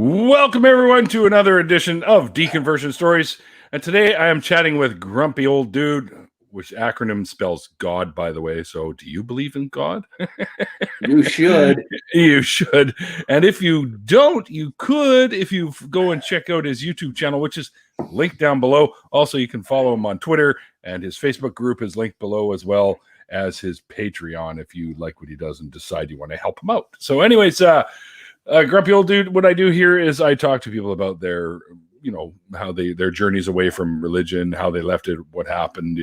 Welcome, everyone, to another edition of Deconversion Stories. And today I am chatting with Grumpy Old Dude, which acronym spells God, by the way. So do you believe in God? You should. You should. And if you don't, you could if you go and check out his YouTube channel, which is linked down below. Also, you can follow him on Twitter, and his Facebook group is linked below, as well as his Patreon if you like what he does and decide you want to help him out. So anyways, Grumpy Old Dude, what I do here is I talk to people about their, how their journeys away from religion, how they left it, what happened,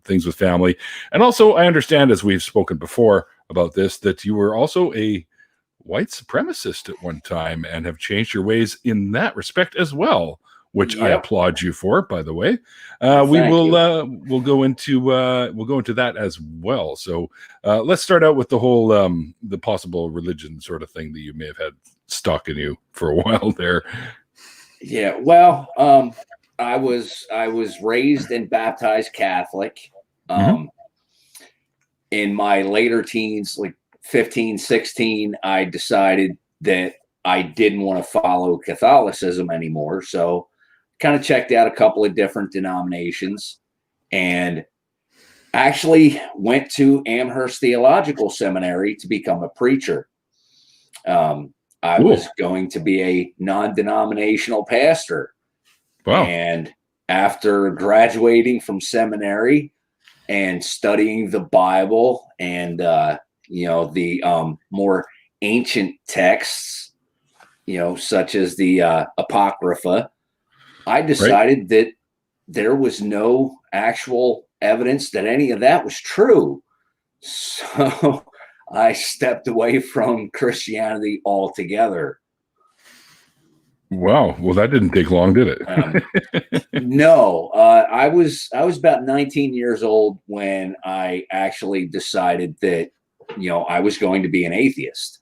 things with family. And also I understand, as we've spoken before about this, that you were also a white supremacist at one time and have changed your ways in that respect as well, which I applaud you for, by the way. We'll go into that as well. So let's start out with the whole the possible religion sort of thing that you may have had stuck in you for a while there. Yeah, well, I was raised and baptized Catholic. In my later teens, like 15, 16, I decided that I didn't want to follow Catholicism anymore. So kind of checked out a couple of different denominations and actually went to Amherst Theological Seminary to become a preacher. I was going to be a non-denominational pastor. Wow. And after graduating from seminary and studying the Bible and, the more ancient texts, such as the Apocrypha, I decided that there was no actual evidence that any of that was true. So I stepped away from Christianity altogether. Wow. Well, that didn't take long, did it? No, I was about 19 years old when I actually decided that, I was going to be an atheist.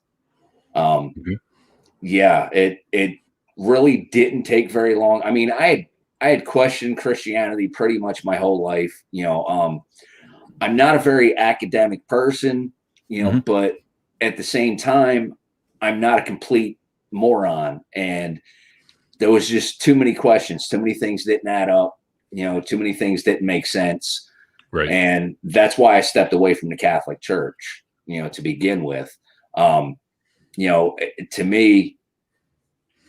Yeah, it really didn't take very long. I mean, I had questioned Christianity pretty much my whole life. I'm not a very academic person, but at the same time, I'm not a complete moron. And there was just too many questions, too many things didn't add up, too many things didn't make sense. Right. And that's why I stepped away from the Catholic Church, to begin with. To me,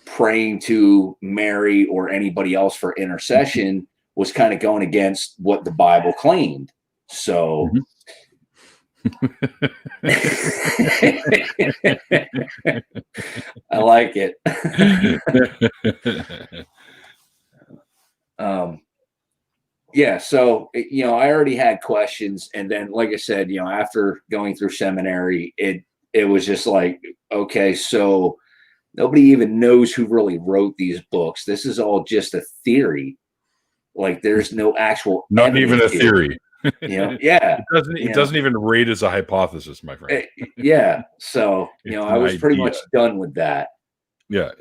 praying to Mary or anybody else for intercession was kind of going against what the Bible claimed. So I like it. So I already had questions, and then, like I said, after going through seminary, it was just like, okay, so nobody even knows who really wrote these books. This is all just a theory. Like, there's no actual not even a theory. Yeah. It doesn't even rate as a hypothesis, my friend. Yeah. So, I was pretty much done with that. Yeah.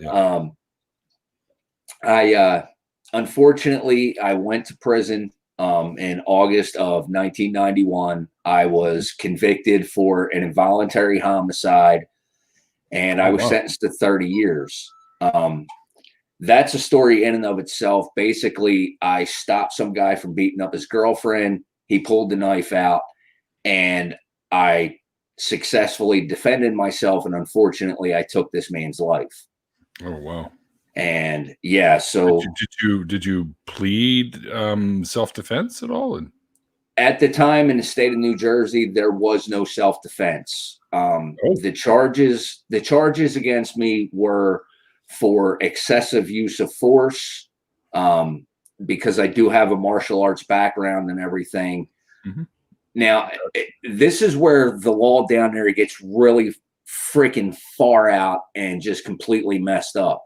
Unfortunately, I went to prison in August of 1991. I was convicted for an involuntary homicide, and I was sentenced to 30 years. That's a story in and of itself. Basically, I stopped some guy from beating up his girlfriend. He pulled the knife out, and I successfully defended myself. And unfortunately, I took this man's life. Oh, wow. And so did you plead self-defense at all? At the time, in the state of New Jersey, there was no self-defense. The charges against me were for excessive use of force, because I do have a martial arts background and everything. Now, this is where the law down there gets really freaking far out and just completely messed up.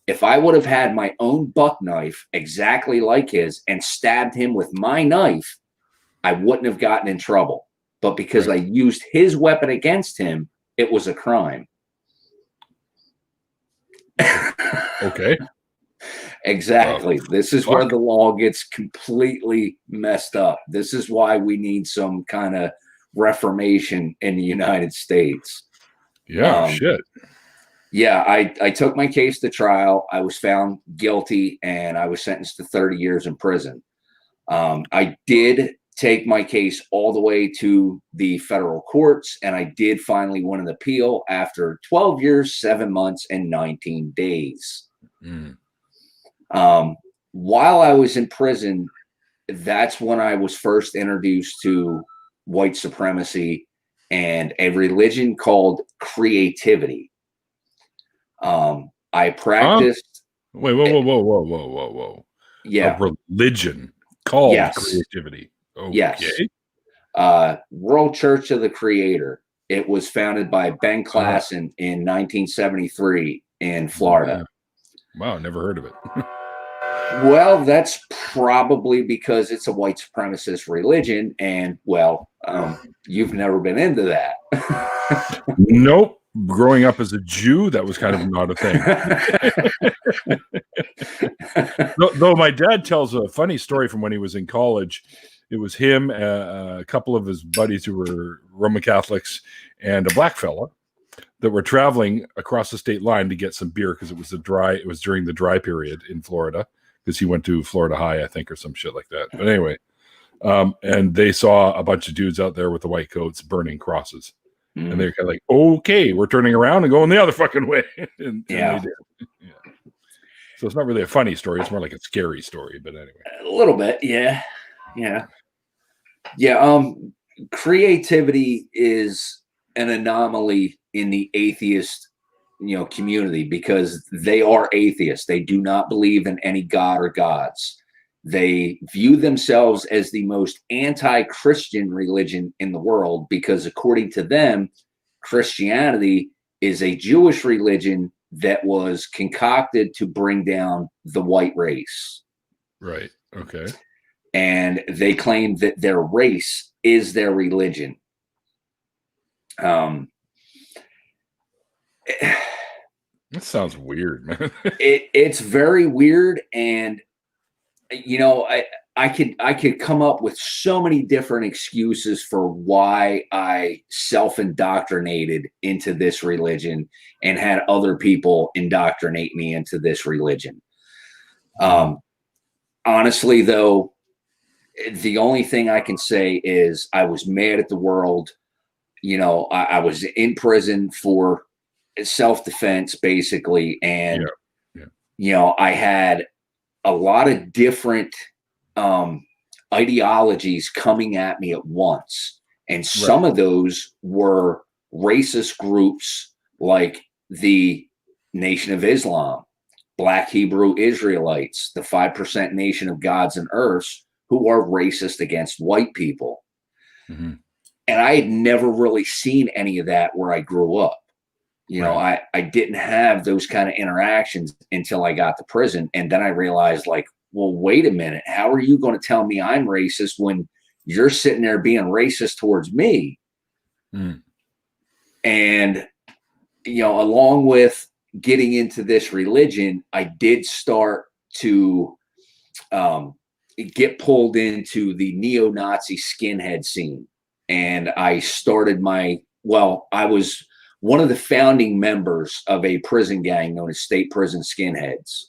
If I would have had my own buck knife exactly like his and stabbed him with my knife, I wouldn't have gotten in trouble. But because I used his weapon against him, it was a crime. Okay. Exactly. This is where the law gets completely messed up. This is why we need some kind of reformation in the United States. Yeah, shit. Yeah, I took my case to trial. I was found guilty and I was sentenced to 30 years in prison. I did take my case all the way to the federal courts, and I did finally win an appeal after 12 years, 7 months, and 19 days. Mm. While I was in prison, that's when I was first introduced to white supremacy and a religion called creativity. I practiced. Wait, whoa. Yeah. A religion called Yes. creativity. Okay. Yes. World Church of the Creator. It was founded by Ben Klass in 1973 in Florida. Wow, never heard of it. Well, that's probably because it's a white supremacist religion, and you've never been into that. Nope. Growing up as a Jew, that was kind of not a thing. Though my dad tells a funny story from when he was in college. It was him, a couple of his buddies who were Roman Catholics, and a black fella that were traveling across the state line to get some beer because it was during the dry period in Florida, because he went to Florida High, I think, or some shit like that. But anyway, and they saw a bunch of dudes out there with the white coats burning crosses. Mm. And they're kind of like, okay, we're turning around and going the other fucking way. and they did. Yeah. So it's not really a funny story. It's more like a scary story. But anyway. A little bit. Yeah. Creativity is an anomaly in the atheist, community, because they are atheists. They do not believe in any God or gods. They view themselves as the most anti-Christian religion in the world because, according to them, Christianity is a Jewish religion that was concocted to bring down the white race. Right. Okay. And they claim that their race is their religion. That sounds weird, man. It's very weird, and I could come up with so many different excuses for why I self-indoctrinated into this religion and had other people indoctrinate me into this religion. Honestly, though, the only thing I can say is I was mad at the world. I was in prison for self-defense, basically. And, I had a lot of different ideologies coming at me at once. And some of those were racist groups like the Nation of Islam, Black Hebrew Israelites, the 5% Nation of Gods and Earths, who are racist against white people. Mm-hmm. And I had never really seen any of that where I grew up. I didn't have those kind of interactions until I got to prison. And then I realized, like, well, wait a minute. How are you going to tell me I'm racist when you're sitting there being racist towards me? Mm. And, along with getting into this religion, I did start to get pulled into the neo-Nazi skinhead scene. And I started I was one of the founding members of a prison gang known as State Prison Skinheads.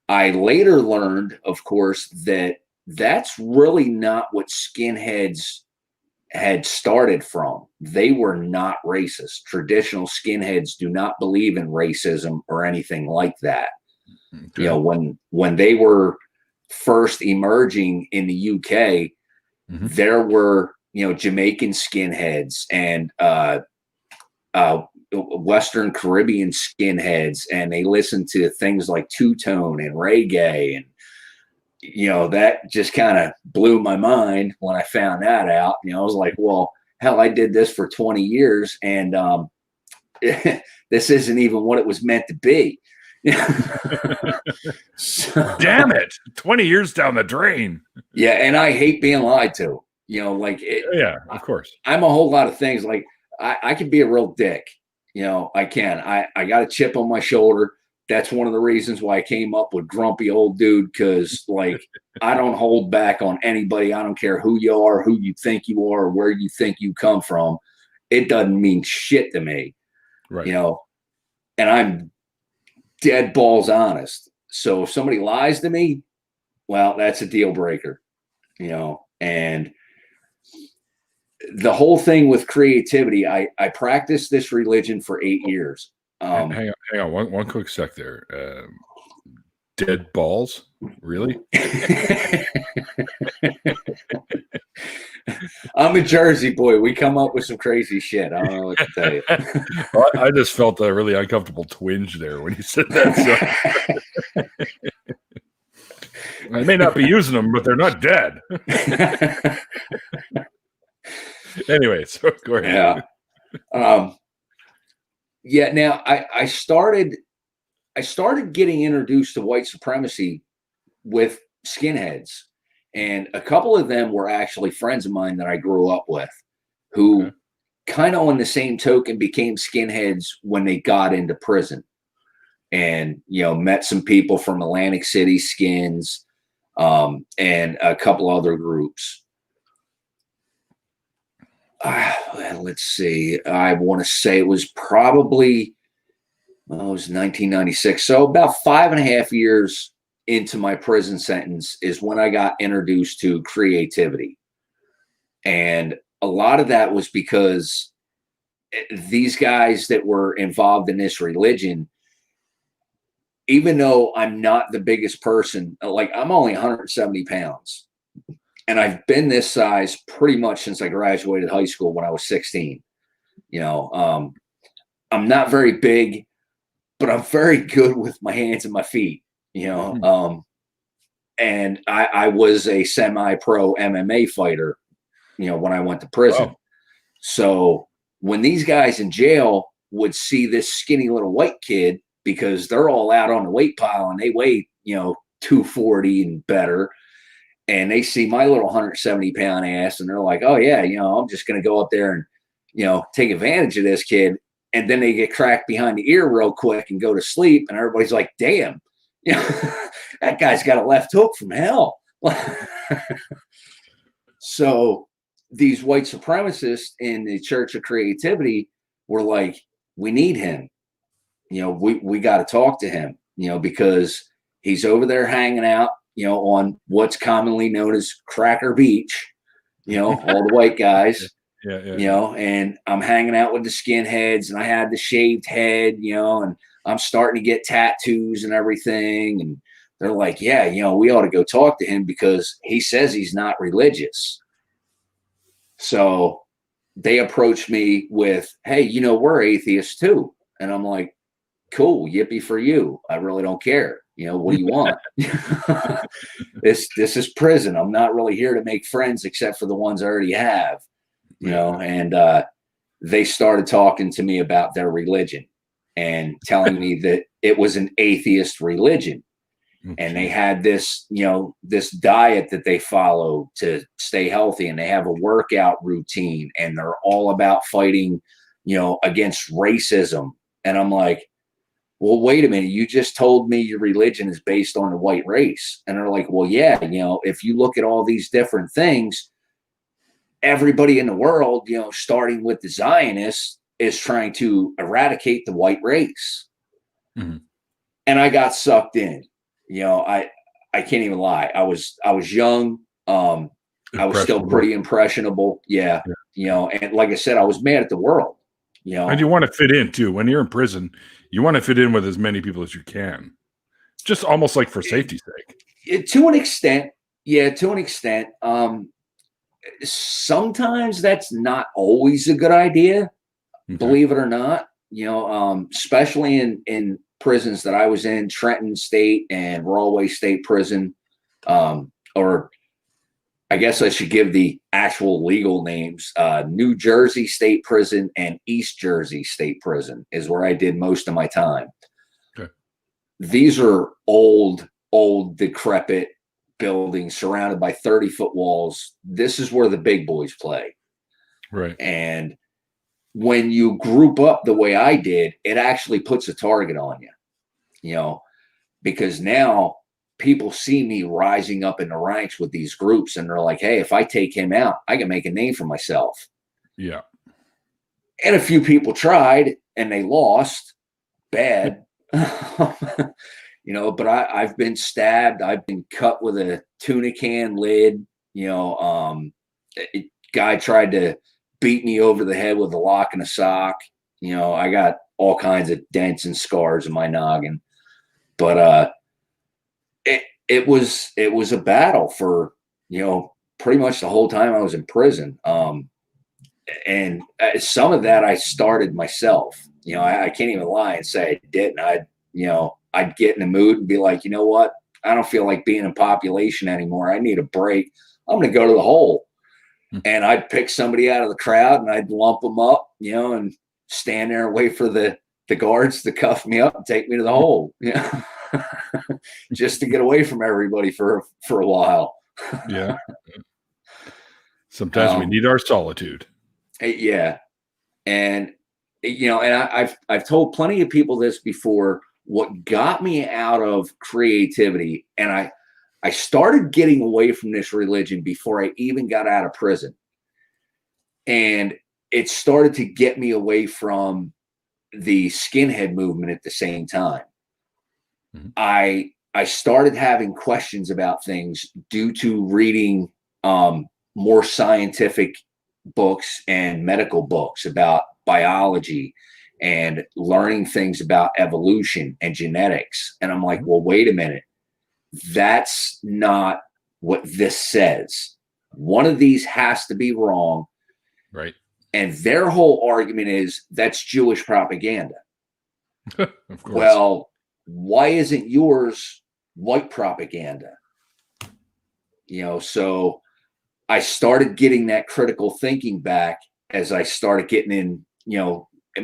I later learned, of course, that that's really not what skinheads had started from. They were not racist. Traditional skinheads do not believe in racism or anything like that. Okay. When they were first emerging in the UK, there were, Jamaican skinheads and Western Caribbean skinheads, and they listened to things like two-tone and reggae. And, that just kind of blew my mind when I found that out. I was like, well, hell, I did this for 20 years and this isn't even what it was meant to be. Damn it. 20 years down the drain. Yeah. And I hate being lied to, yeah, of course. I'm a whole lot of things. Like I can be a real dick. I can. I got a chip on my shoulder. That's one of the reasons why I came up with grumpy old dude, because I don't hold back on anybody. I don't care who you are, who you think you are, or where you think you come from. It doesn't mean shit to me. Right. You know, and I'm dead balls honest. So if somebody lies to me, well, that's a deal breaker, you know. And the whole thing with creativity, I practiced this religion for 8 years. Hang on, one quick sec there. Dead balls, really? I'm a Jersey boy. We come up with some crazy shit. I don't know what to tell you. Well, I just felt a really uncomfortable twinge there when you said that. So. I may not be using them, but they're not dead. Anyway, so go ahead. Yeah. Now I started getting introduced to white supremacy with skinheads, and a couple of them were actually friends of mine that I grew up with, who kind of on the same token became skinheads when they got into prison, and met some people from Atlantic City Skins, and a couple other groups. Let's see. I want to say it was probably, it was 1996. So about 5.5 years into my prison sentence is when I got introduced to creativity. And a lot of that was because these guys that were involved in this religion, even though I'm not the biggest person, like I'm only 170 pounds. And I've been this size pretty much since I graduated high school when I was 16. I'm not very big, but I'm very good with my hands and my feet, and I was a semi-pro MMA fighter, when I went to prison. Wow. So when these guys in jail would see this skinny little white kid, because they're all out on the weight pile and they weigh, 240 and better, and they see my little 170-pound ass, and they're like, oh yeah, I'm just going to go up there and, take advantage of this kid. And then they get cracked behind the ear real quick and go to sleep. And everybody's like, damn, that guy's got a left hook from hell. So these white supremacists in the Church of Creativity were like, we need him. We got to talk to him, because he's over there hanging out, on what's commonly known as Cracker Beach, all the white guys. Yeah. And I'm hanging out with the skinheads, and I had the shaved head, and I'm starting to get tattoos and everything. And they're like, yeah, we ought to go talk to him because he says he's not religious. So they approached me with, hey, we're atheists too. And I'm like, cool, yippee for you. I really don't care. What do you want? This is prison. I'm not really here to make friends except for the ones I already have. And they started talking to me about their religion and telling me that it was an atheist religion. And they had this, this diet that they follow to stay healthy, and they have a workout routine, and they're all about fighting, against racism. And I'm like, well, wait a minute, you just told me your religion is based on the white race. And they're like, well, yeah, if you look at all these different things, everybody in the world, starting with the Zionists, is trying to eradicate the white race. Mm-hmm. And I got sucked in. I can't even lie. I was young. I was still pretty impressionable. Yeah. And like I said, I was mad at the world. And you want to fit in too. When you're in prison, you want to fit in with as many people as you can. Just almost like for safety's sake. To an extent. Yeah, to an extent. Sometimes that's not always a good idea, believe it or not, especially in prisons that I was in, Trenton State and Rahway State Prison, or I guess I should give the actual legal names. New Jersey State Prison and East Jersey State Prison is where I did most of my time. Okay. These are old, decrepit buildings surrounded by 30-foot walls. This is where the big boys play. Right. And when you group up the way I did, it actually puts a target on you, because now people see me rising up in the ranks with these groups, and they're like, hey, if I take him out, I can make a name for myself. Yeah. And a few people tried and they lost bad. But I've been stabbed. I've been cut with a tuna can lid. Guy tried to beat me over the head with a lock and a sock. I got all kinds of dents and scars in my noggin. But it was a battle for, pretty much the whole time I was in prison. And some of that I started myself. I can't even lie and say I didn't. I'd get in the mood and be like, you know what? I don't feel like being in population anymore. I need a break. I'm going to go to the hole. And I'd pick somebody out of the crowd and I'd lump them up, and stand there and wait for the guards to cuff me up and take me to the hole, just to get away from everybody for a while. Yeah. Sometimes we need our solitude. Yeah. And, I've told plenty of people this before. What got me out of creativity, and I started getting away from this religion before I even got out of prison. And it started to get me away from the skinhead movement at the same time. Mm-hmm. I started having questions about things due to reading more scientific books and medical books about biology and learning things about evolution and genetics. And I'm like, well, wait a minute. That's not what this says. One of these has to be wrong. Right. And their whole argument is that's Jewish propaganda. Of course. Well, why isn't yours white propaganda? So I started getting that critical thinking back as I started getting in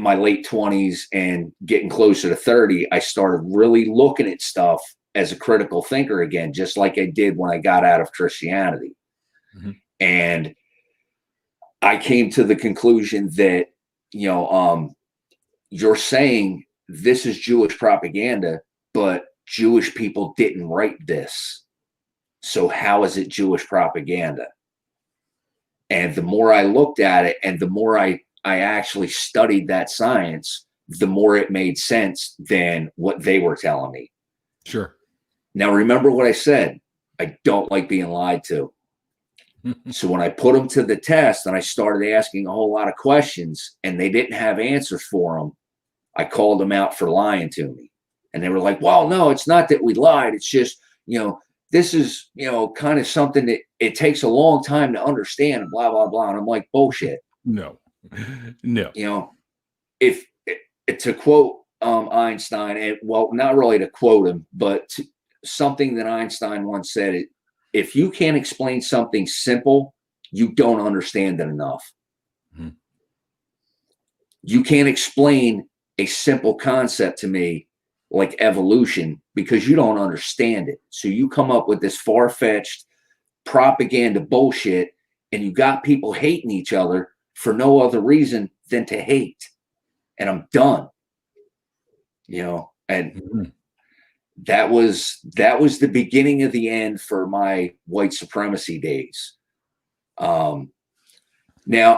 my late 20s and getting closer to 30. I started really looking at stuff as a critical thinker again, just like I did when I got out of Christianity. Mm-hmm. And I came to the conclusion that, you're saying this is Jewish propaganda, but Jewish people didn't write this. So how is it Jewish propaganda? And the more I looked at it and the more I actually studied that science, the more it made sense than what they were telling me. Sure. Now, remember what I said. I don't like being lied to. So when I put them to the test and I started asking a whole lot of questions and they didn't have answers for them, I called them out for lying to me. And they were like, well, no, it's not that we lied. It's just, this is, kind of something that it takes a long time to understand and blah, blah, blah. And I'm like, bullshit. No. If to quote Einstein, and well, not really to quote him, but something that Einstein once said, if you can't explain something simple, you don't understand it enough. Mm-hmm. You can't explain a simple concept to me like evolution because you don't understand it. So you come up with this far-fetched propaganda bullshit and you got people hating each other for no other reason than to hate. And I'm done. And mm-hmm. that was the beginning of the end for my white supremacy days. Now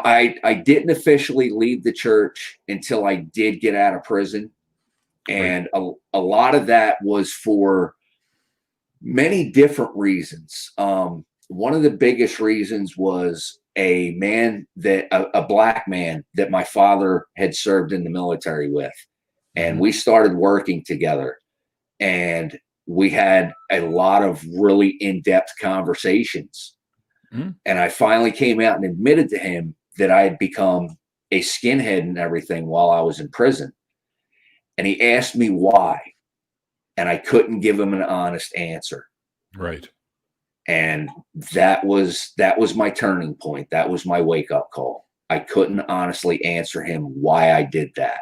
I didn't officially leave the church until I did get out of prison. And a lot of that was for many different reasons. One of the biggest reasons was a black man that my father had served in the military with. And we started working together and we had a lot of really in-depth conversations. Mm-hmm. And I finally came out and admitted to him that I had become a skinhead and everything while I was in prison. And he asked me why. And I couldn't give him an honest answer. Right. And that was my turning point. That was my wake-up call. I couldn't honestly answer him why I did that.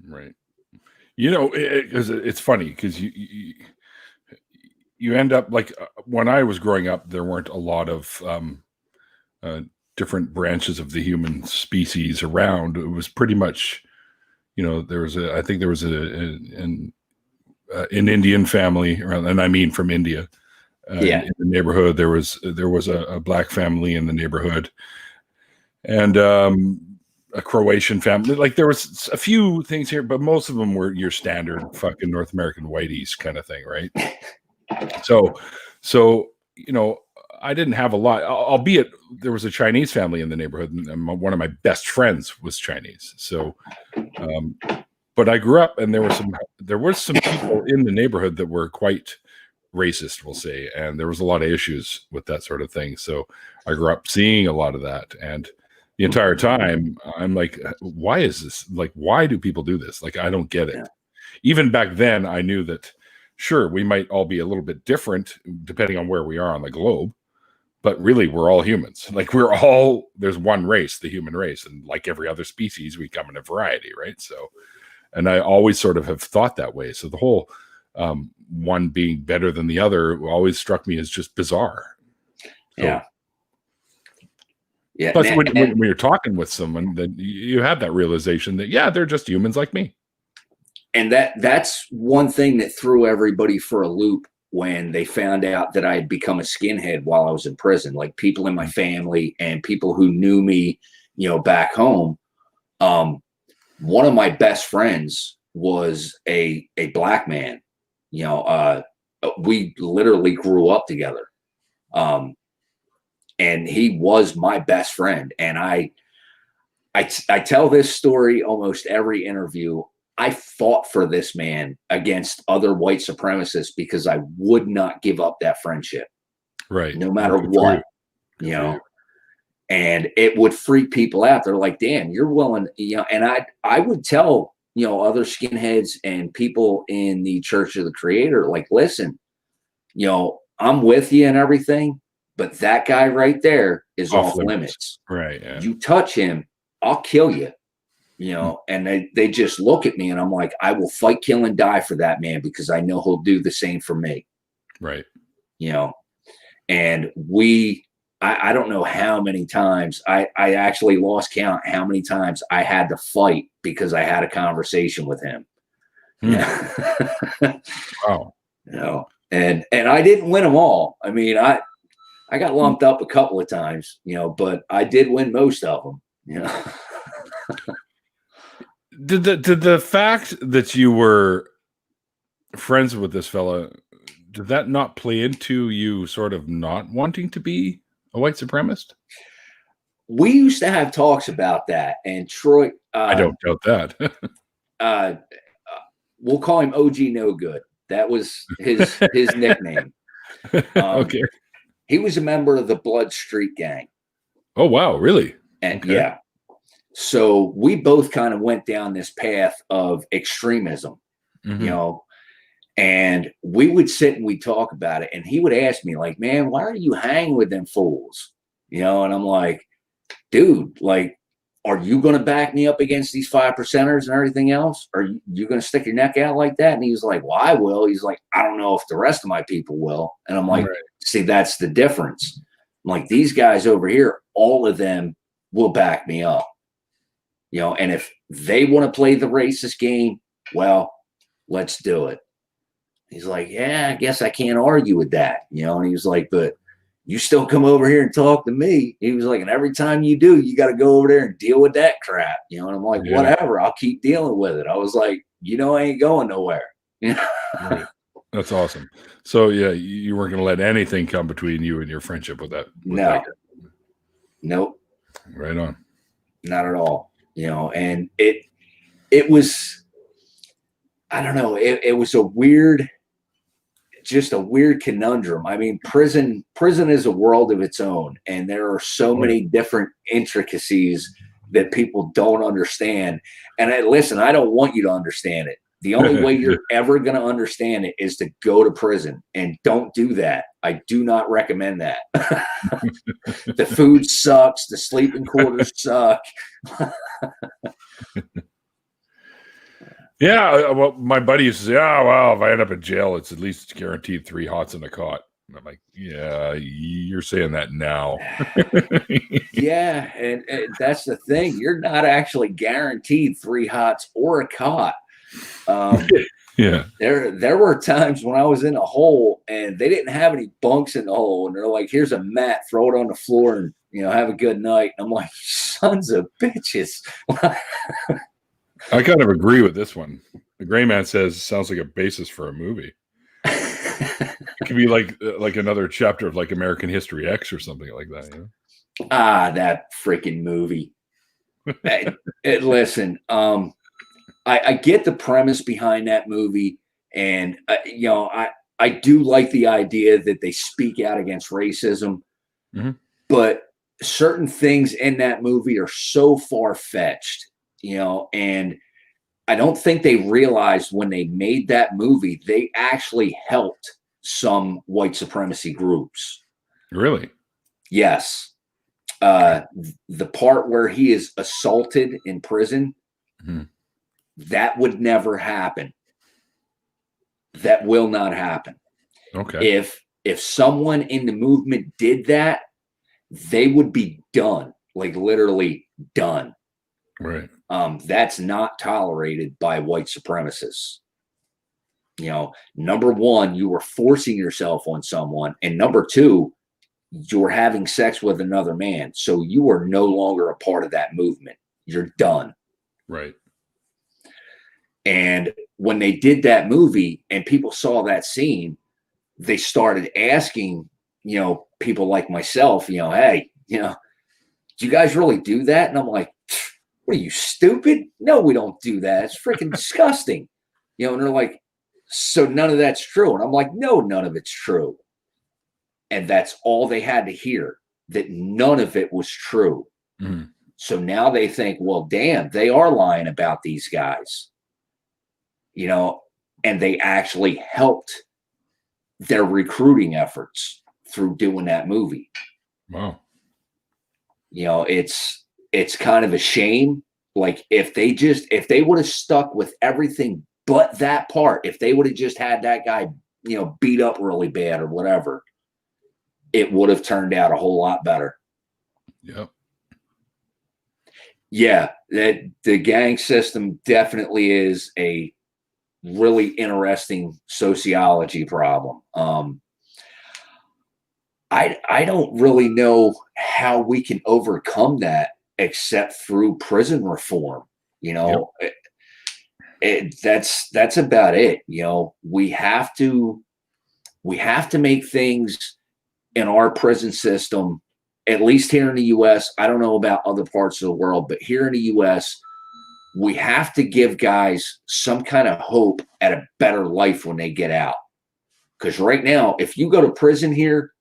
Right. It's funny because you end up like when I was growing up, there weren't a lot of different branches of the human species around. It was pretty much, there was an Indian family around, and I mean from India. In the neighborhood, there was a black family in the neighborhood, and a Croatian family. Like there was a few things here, but most of them were your standard fucking North American whiteys kind of thing, right? So I didn't have a lot, albeit there was a Chinese family in the neighborhood, and one of my best friends was Chinese. So, but I grew up, and there were some people in the neighborhood that were quite racist, we'll say, and there was a lot of issues with that sort of thing. So I grew up seeing a lot of that, and the entire time I'm like, why is this? Like, why do people do this? Like, I don't get it. Yeah. Even back then, I knew that, sure, we might all be a little bit different depending on where we are on the globe, but really we're all humans. Like there's one race, the human race. And like every other species, we come in a variety, right? So, and I always sort of have thought that way. So the whole one being better than the other always struck me as just bizarre. So, yeah. Yeah. Plus, when you're talking with someone, then you have that realization that, yeah, they're just humans like me. And that's one thing that threw everybody for a loop when they found out that I had become a skinhead while I was in prison. Like people in my family and people who knew me, back home. One of my best friends was a black man. We literally grew up together. And he was my best friend. And I tell this story almost every interview. I fought for this man against other white supremacists because I would not give up that friendship. Right. No matter what, and it would freak people out. They're like, damn, you're willing, and I would tell, other skinheads and people in the Church of the Creator, like, listen, I'm with you and everything, but that guy right there is off limits. Right. Yeah. You touch him, I'll kill you. And they just look at me and I'm like, I will fight, kill, and die for that man because I know he'll do the same for me. Right. And I don't know how many times I actually lost count how many times I had to fight because I had a conversation with him. Wow. And I didn't win them all. I mean, I got lumped up a couple of times, but I did win most of them, Did the fact that you were friends with this fella, did that not play into you sort of not wanting to be a white supremacist? We used to have talks about that, and Troy. I don't doubt that. We'll call him OG No Good. That was his nickname. Okay. He was a member of the Blood Street Gang. Oh wow, really? And okay. Yeah. So we both kind of went down this path of extremism, and we would sit and we'd talk about it. And he would ask me like, man, why are you hanging with them fools? And I'm like, dude, like, are you going to back me up against these 5%ers and everything else? Are you going to stick your neck out like that? And he's like, well, I will. He's like, I don't know if the rest of my people will. And I'm like, See, that's the difference. I'm like, these guys over here, all of them will back me up. And if they want to play the racist game, well, let's do it. He's like, yeah, I guess I can't argue with that. And he was like, but you still come over here and talk to me. He was like, and every time you do, you got to go over there and deal with that crap. And I'm like, whatever, I'll keep dealing with it. I was like, I ain't going nowhere. Right. That's awesome. So yeah, you weren't going to let anything come between you and your friendship with that. No. Nope. Right on. Not at all. And it was, I don't know, it was just a weird conundrum. I mean, prison is a world of its own, and there are so many different intricacies that people don't understand. And listen, I don't want you to understand it. The only way you're ever going to understand it is to go to prison, and don't do that. I do not recommend that. The food sucks. The sleeping quarters suck. Yeah, well, my buddy used to say, "Oh, well, if I end up in jail, it's at least guaranteed 3 hots in a cot." And I'm like, "Yeah, you're saying that now." Yeah, and that's the thing. You're not actually guaranteed 3 hots or a cot. Yeah, there were times when I was in a hole and they didn't have any bunks in the hole, and they're like, "Here's a mat, throw it on the floor and have a good night. I'm like, sons of bitches. I kind of agree with this one. The Gray Man says sounds like a basis for a movie. It could be like another chapter of like American History X or something like that. That freaking movie. Listen, I get the premise behind that movie, and I do like the idea that they speak out against racism, but certain things in that movie are so far-fetched, and I don't think they realized when they made that movie, they actually helped some white supremacy groups. Really? Yes. The part where he is assaulted in prison, that would never happen. That will not happen. Okay. If someone in the movement did that, they would be done, like literally done. Right. That's not tolerated by white supremacists. Number one, you were forcing yourself on someone, and number two, you're having sex with another man. So you are no longer a part of that movement. You're done. Right. And when they did that movie and people saw that scene, they started asking, people like myself, hey, do you guys really do that? And I'm like, what are you, stupid? No, we don't do that. It's freaking disgusting. And they're like, so none of that's true. And I'm like, no, none of it's true. And that's all they had to hear, that none of it was true. So now they think, well, damn, they are lying about these guys, and they actually helped their recruiting efforts through doing that movie. Wow. It's kind of a shame. Like if they would have stuck with everything but that part, if they would have just had that guy, beat up really bad or whatever, it would have turned out a whole lot better. Yep. Yeah, the gang system definitely is a really interesting sociology problem. I don't really know how we can overcome that except through prison reform. Yep. That's about it. We have to make things in our prison system, at least here in the U.S. I don't know about other parts of the world, but here in the U.S., we have to give guys some kind of hope at a better life when they get out. Because right now, if you go to prison here,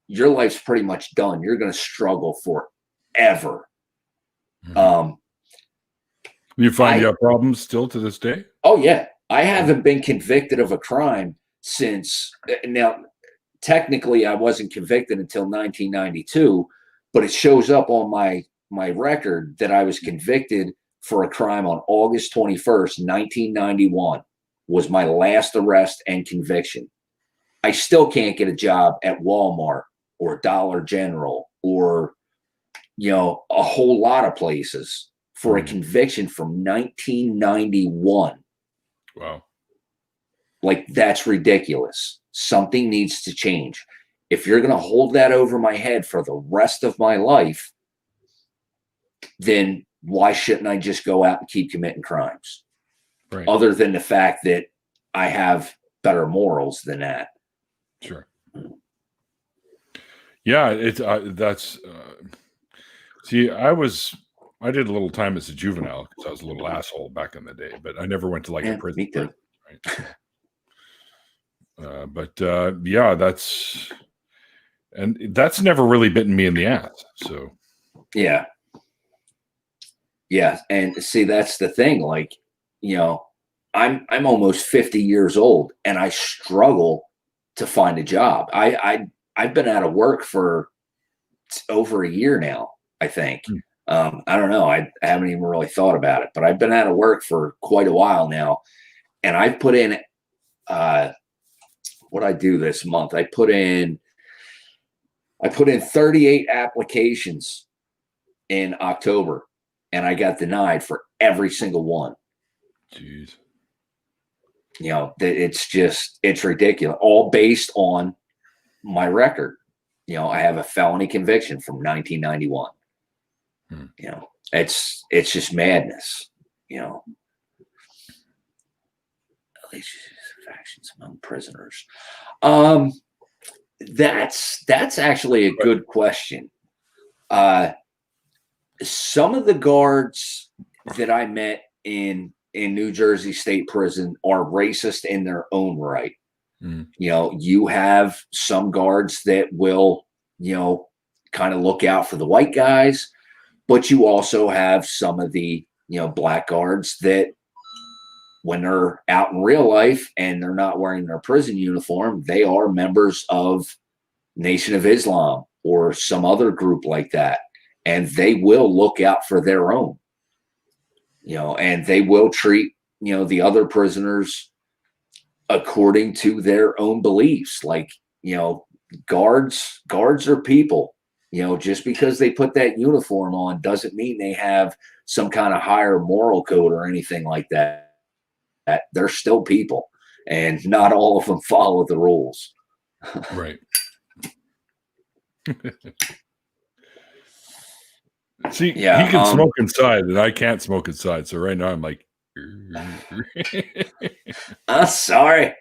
your life's pretty much done. You're going to struggle forever. You find you have problems still to this day? Oh, yeah. I haven't been convicted of a crime since now. Technically, I wasn't convicted until 1992, but it shows up on my record that I was convicted for a crime on August 21st, 1991, was my last arrest and conviction. I still can't get a job at Walmart or Dollar General or, a whole lot of places for a conviction from 1991. Wow. Like, that's ridiculous. Something needs to change. If you're going to hold that over my head for the rest of my life, then why shouldn't I just go out and keep committing crimes? Right. Other than the fact that I have better morals than that. Sure. Yeah, see, I did a little time as a juvenile because I was a little asshole back in the day, but I never went to a prison. Me too. Right? Yeah, that's never really bitten me in the ass. So yeah, and see, that's the thing. Like, I'm almost 50 years old, and I struggle to find a job. I've been out of work for over a year now, I think. I don't know. I haven't even really thought about it, but I've been out of work for quite a while now, and I've put in what I do this month. I put in 38 applications in October, and I got denied for every single one. Jeez. It's ridiculous, all based on my record. I have a felony conviction from 1991. It's just madness. Factions among prisoners. That's actually a good question. Some of the guards that I met in New Jersey State Prison are racist in their own right. You have some guards that will, kind of look out for the white guys, but you also have some of the, black guards that when they're out in real life and they're not wearing their prison uniform, they are members of Nation of Islam or some other group like that. And they will look out for their own, and they will treat, the other prisoners according to their own beliefs. Like, guards are people. Just because they put that uniform on doesn't mean they have some kind of higher moral code or anything like that. They're still people, and not all of them follow the rules. Right. See, he can smoke inside, and I can't smoke inside. So right now I'm like, sorry.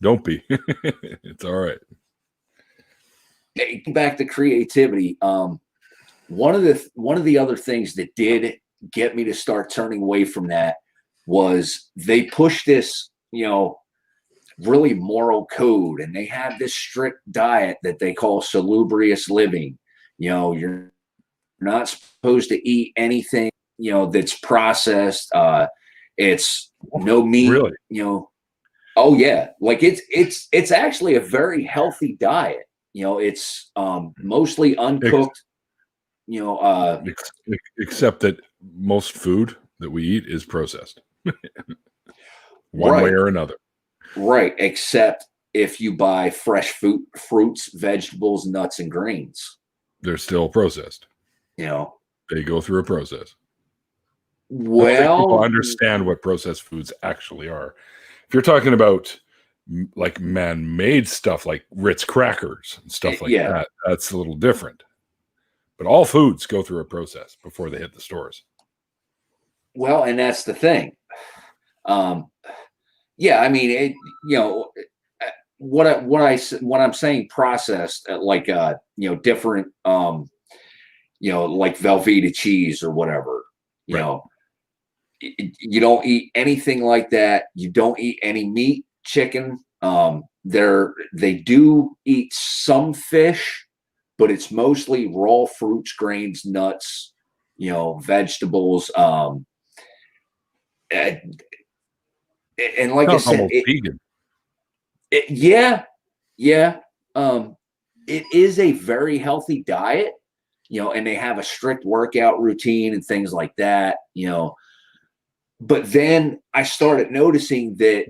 Don't be. It's all right. Back to creativity. One of the other things that did get me to start turning away from that was they pushed this, really moral code, and they have this strict diet that they call salubrious living. You're not supposed to eat anything, that's processed. It's no meat, really? Oh yeah. Like it's actually a very healthy diet. It's mostly uncooked, except that most food that we eat is processed one way or another. Right. Except if you buy fresh fruits, vegetables, nuts, and grains, they're still processed. They go through a process. Well, people understand what processed foods actually are. If you're talking about like man-made stuff like Ritz crackers and stuff like that, that's a little different. But all foods go through a process before they hit the stores. Well, and that's the thing. I mean, what I'm saying processed, like different like Velveeta cheese or whatever. You don't eat anything like that. You don't eat any meat, chicken. They do eat some fish, but it's mostly raw fruits, grains, nuts, vegetables. And like I said, vegan. It is a very healthy diet, and they have a strict workout routine and things like that, But then I started noticing that,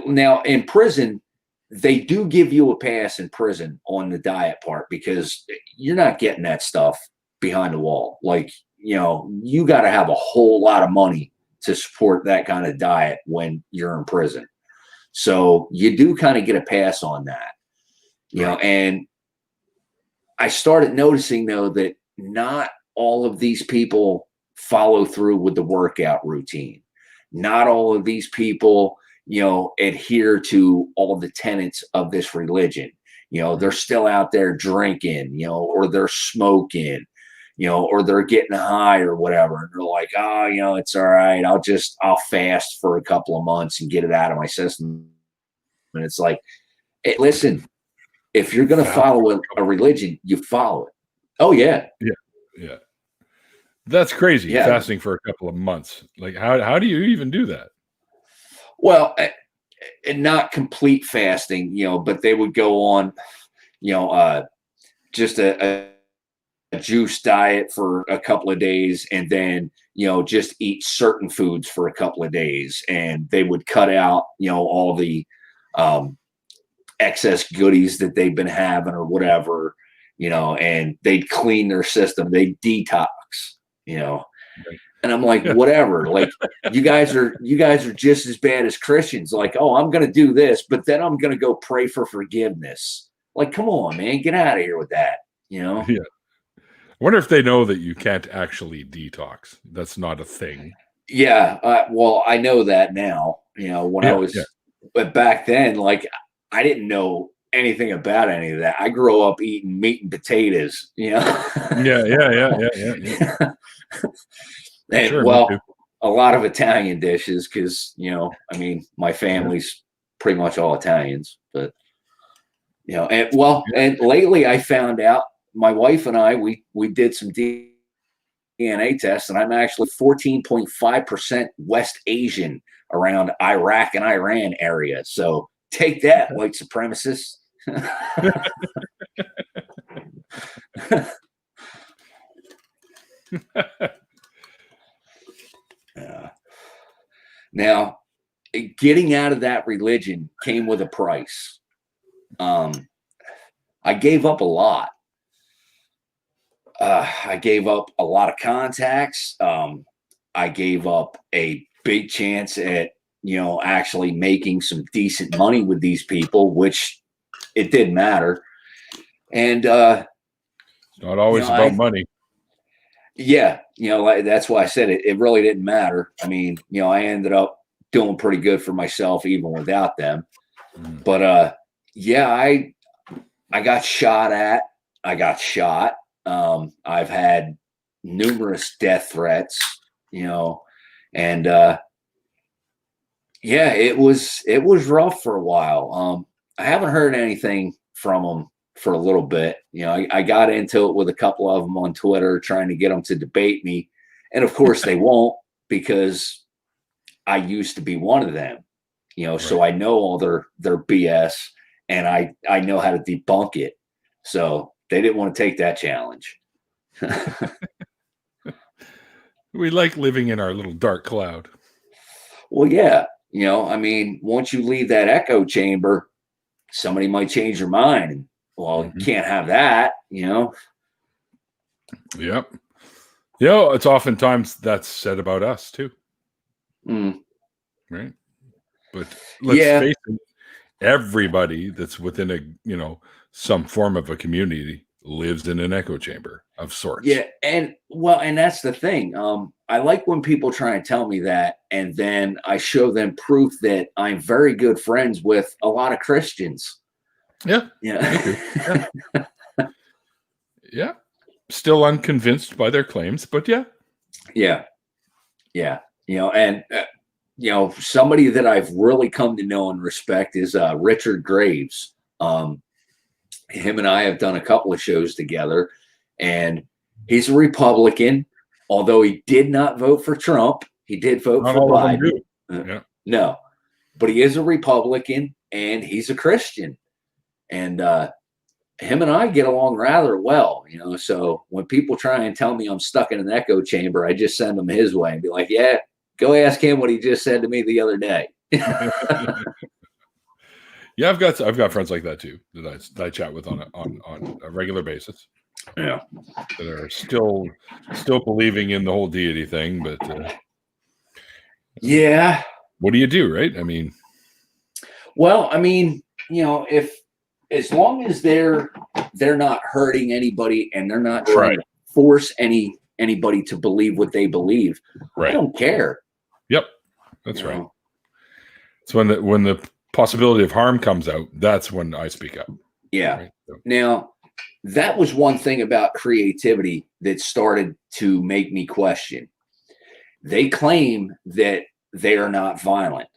now in prison, they do give you a pass in prison on the diet part because you're not getting that stuff behind the wall. Like, you got to have a whole lot of money to support that kind of diet when you're in prison. So you do kind of get a pass on that, and I started noticing though that not all of these people follow through with the workout routine. Not all of these people, adhere to all the tenets of this religion. They're still out there drinking, or they're smoking, or they're getting high or whatever. And they're like, it's all right. I'll fast for a couple of months and get it out of my system. And it's like, hey, listen, if you're going to follow a religion, you follow it. Oh yeah. Yeah. That's crazy. Yeah. Fasting for a couple of months. Like how do you even do that? Well, and not complete fasting, but they would go on, just a juice diet for a couple of days, and then just eat certain foods for a couple of days, and they would cut out all the excess goodies that they've been having or whatever, and they'd clean their system, they'd detox, And I'm like, Yeah. whatever. Like, you guys are just as bad as Christians. Like, oh, I'm going to do this, but then I'm going to go pray for forgiveness. Like, come on, man, get out of here with that. Yeah. I wonder if they know that you can't actually detox. That's not a thing. Yeah. Well, I know that now, when I was, but back then, like, I didn't know anything about any of that. I grew up eating meat and potatoes, Yeah. And Sure, well, a lot of Italian dishes because, my family's pretty much all Italians, but, and lately I found out my wife and I, we did some DNA tests, and I'm actually 14.5% West Asian around Iraq and Iran area. So take that, white supremacists. Now, getting out of that religion came with a price. I gave up a lot. I gave up a lot of contacts. I gave up a big chance at, actually making some decent money with these people, which it didn't matter. And it's not always about money. Yeah, that's why I said it really didn't matter. I mean, I ended up doing pretty good for myself even without them. But I got shot at. I got shot. I've had numerous death threats, and it was rough for a while. I haven't heard anything from them for a little bit. I got into it with a couple of them on Twitter trying to get them to debate me. And of course they won't, because I used to be one of them, so I know all their BS, and I know how to debunk it. So they didn't want to take that challenge. We like living in our little dark cloud. Well, yeah. I mean, once you leave that echo chamber, somebody might change your mind. And, well, you can't have that, Yep. It's oftentimes that's said about us too. Right. But let's face it, everybody that's within some form of a community lives in an echo chamber of sorts. Yeah. And that's the thing. I like when people try and tell me that, and then I show them proof that I'm very good friends with a lot of Christians. Yeah. Yeah. Yeah. Still unconvinced by their claims, but yeah. Yeah. Yeah. And somebody that I've really come to know and respect is Richard Graves. Him and I have done a couple of shows together, and he's a Republican, although he did not vote for Trump. He did vote for Biden. No, but he is a Republican, and he's a Christian. And him and I get along rather well, so when people try and tell me I'm stuck in an echo chamber, I just send them his way and be like, yeah, go ask him what he just said to me the other day. Yeah, I've got friends like that too that I chat with on a regular basis. Yeah, that are still believing in the whole deity thing, but yeah. What do you do, right? I mean, well, if as long as they're not hurting anybody and they're not trying to force anybody to believe what they believe, I don't care. Yep, that's right. It's when the possibility of harm comes out, that's when I speak up. Yeah. Right? So. Now, that was one thing about creativity that started to make me question. They claim that they are not violent.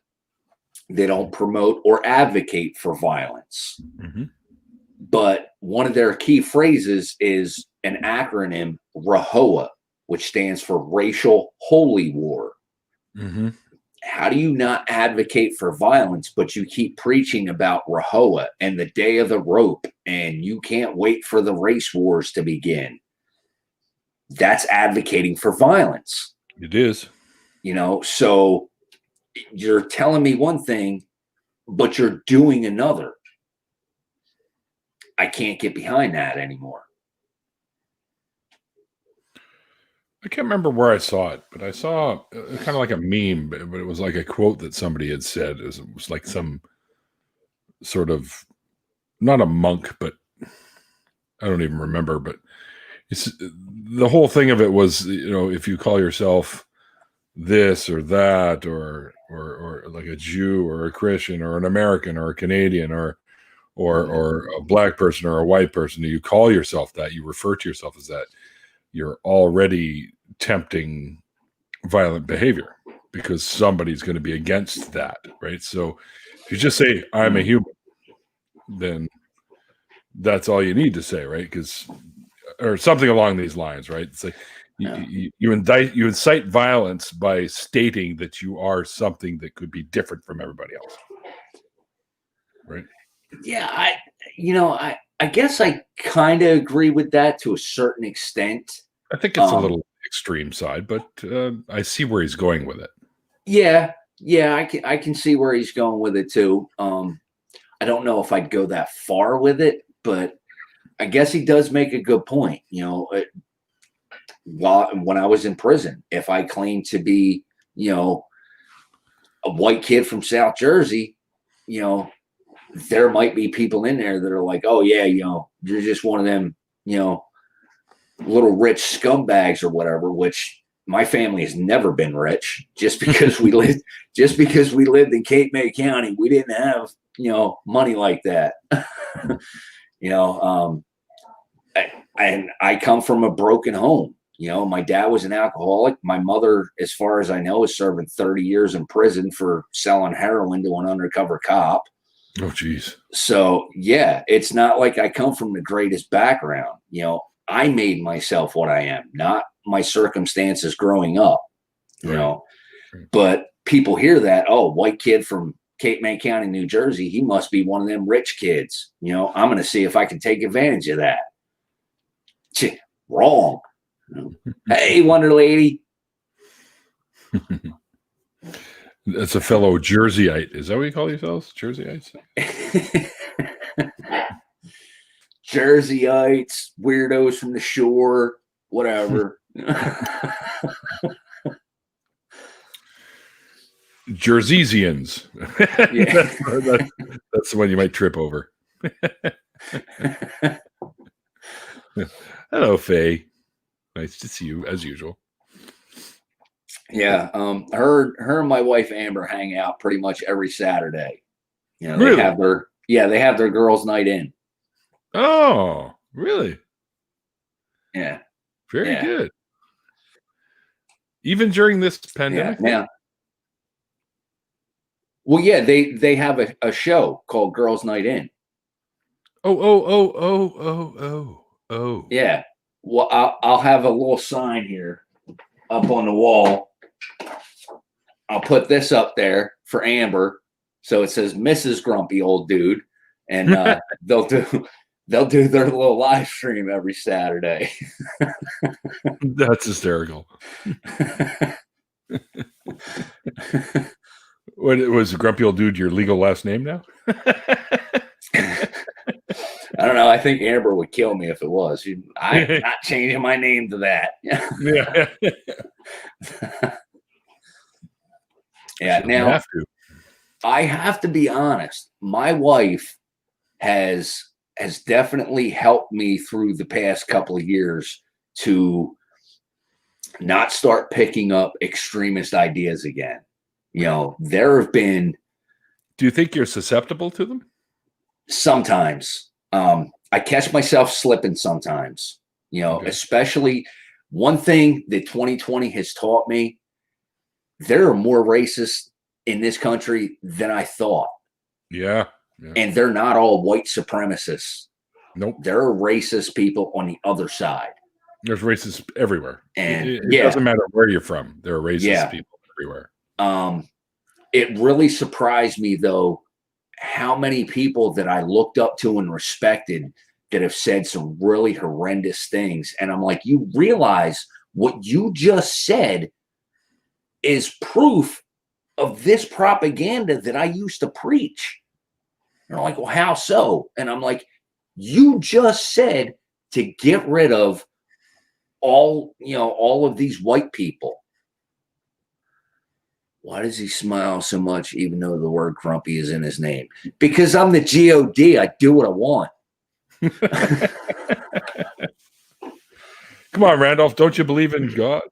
They don't promote or advocate for violence. But one of their key phrases is an acronym, RAHOWA, which stands for Racial Holy War. How do you not advocate for violence, but you keep preaching about RAHOWA and the day of the rope, and you can't wait for the race wars to begin? That's advocating for violence. It is. So you're telling me one thing, but you're doing another. I can't get behind that anymore. I can't remember where I saw it, but I saw kind of like a meme, but it was like a quote that somebody had said. It was like some sort of, not a monk, but I don't even remember, but it's the whole thing of it was, if you call yourself this or that, or like a Jew or a Christian or an American or a Canadian or a black person or a white person, you call yourself that, you refer to yourself as that, you're already tempting violent behavior because somebody's going to be against that, right? So if you just say, I'm a human, then that's all you need to say, right? Or something along these lines, right? It's like you incite violence by stating that you are something that could be different from everybody else, right? Yeah, I guess I kind of agree with that to a certain extent. I think it's a little extreme side, but I see where he's going with it. Yeah, I can see where he's going with it too. I don't know if I'd go that far with it, but I guess he does make a good point. When I was in prison, if I claimed to be, a white kid from South Jersey, there might be people in there that are like, oh yeah, you're just one of them, little rich scumbags or whatever, which my family has never been rich. Just because we lived in Cape May County, we didn't have, money like that. I come from a broken home. My dad was an alcoholic. My mother, as far as I know, is serving 30 years in prison for selling heroin to an undercover cop. Oh, geez. So, yeah, it's not like I come from the greatest background. I made myself what I am, not my circumstances growing up, Right. But people hear that, oh, white kid from Cape May County, New Jersey, he must be one of them rich kids. I'm going to see if I can take advantage of that. Wrong. Hey, Wonder Lady. That's a fellow Jerseyite. Is that what you call yourselves? Jerseyites? Jerseyites, weirdos from the shore, whatever. Jerseysians. Yeah. That's the one you might trip over. Hello, Faye. Nice to see you as usual. Yeah. Her and my wife Amber hang out pretty much every Saturday. They Really? have their girls' night in. Oh, really? Yeah. Very good. Even during this pandemic? Yeah. Well, yeah, they have a show called Girls' Night In. Oh. Yeah. Well, I'll have a little sign here up on the wall. I'll put this up there for Amber, so it says Mrs. Grumpy Old Dude, and they'll do their little live stream every Saturday. That's hysterical. What was Grumpy Old Dude your legal last name now? I don't know. I think Amber would kill me if it was. I'm not changing my name to that. Yeah. Yeah. Now, I have to be honest. My wife has definitely helped me through the past couple of years to not start picking up extremist ideas again. There have been. Do you think you're susceptible to them? Sometimes. I catch myself slipping sometimes, okay. Especially one thing that 2020 has taught me, there are more racists in this country than I thought. Yeah. And they're not all white supremacists. Nope. There are racist people on the other side. There's racists everywhere. And it doesn't matter where you're from. There are racist people everywhere. It really surprised me, though, how many people that I looked up to and respected that have said some really horrendous things. And I'm like, you realize what you just said is proof of this propaganda that I used to preach. And I'm like, well, how so? And I'm like, you just said to get rid of all of these white people. Why does he smile so much, even though the word grumpy is in his name? Because I'm the G.O.D. I do what I want. Come on, Randolph. Don't you believe in God?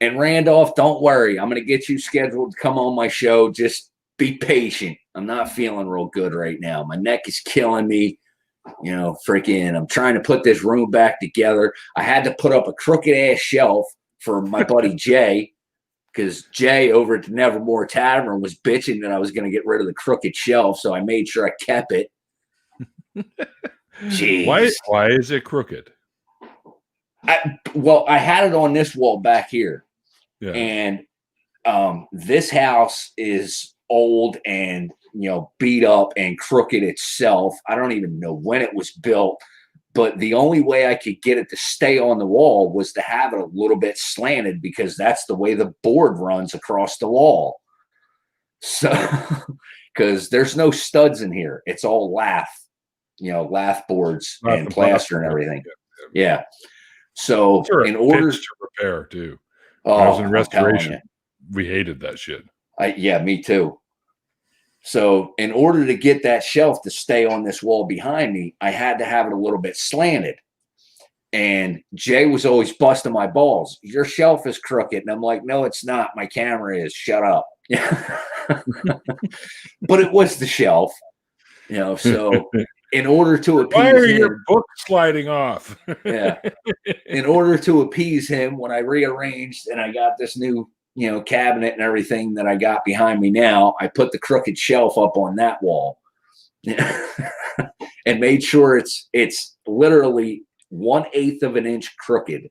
And Randolph, don't worry. I'm going to get you scheduled to come on my show. Just be patient. I'm not feeling real good right now. My neck is killing me. Freaking, I'm trying to put this room back together. I had to put up a crooked ass shelf for my buddy Jay, because Jay over at the Nevermore Tavern was bitching that I was going to get rid of the crooked shelf. So I made sure I kept it. Jeez. Why is it crooked? I had it on this wall back here. Yeah. And this house is old and beat up and crooked itself. I don't even know when it was built, but the only way I could get it to stay on the wall was to have it a little bit slanted, because that's the way the board runs across the wall. So, because there's no studs in here, it's all lath boards and plaster and everything. Yeah. So in order to repair too. Oh, I was in restoration. We hated that shit. Yeah, me too. So in order to get that shelf to stay on this wall behind me, I had to have it a little bit slanted. And Jay was always busting my balls. Your shelf is crooked. And I'm like, no, it's not. My camera is. Shut up. But it was the shelf, so in order to appease Why are him, your books sliding off? Yeah. In order to appease him, when I rearranged and I got this new, cabinet and everything that I got behind me now, I put the crooked shelf up on that wall and made sure it's literally 1/8 of an inch crooked.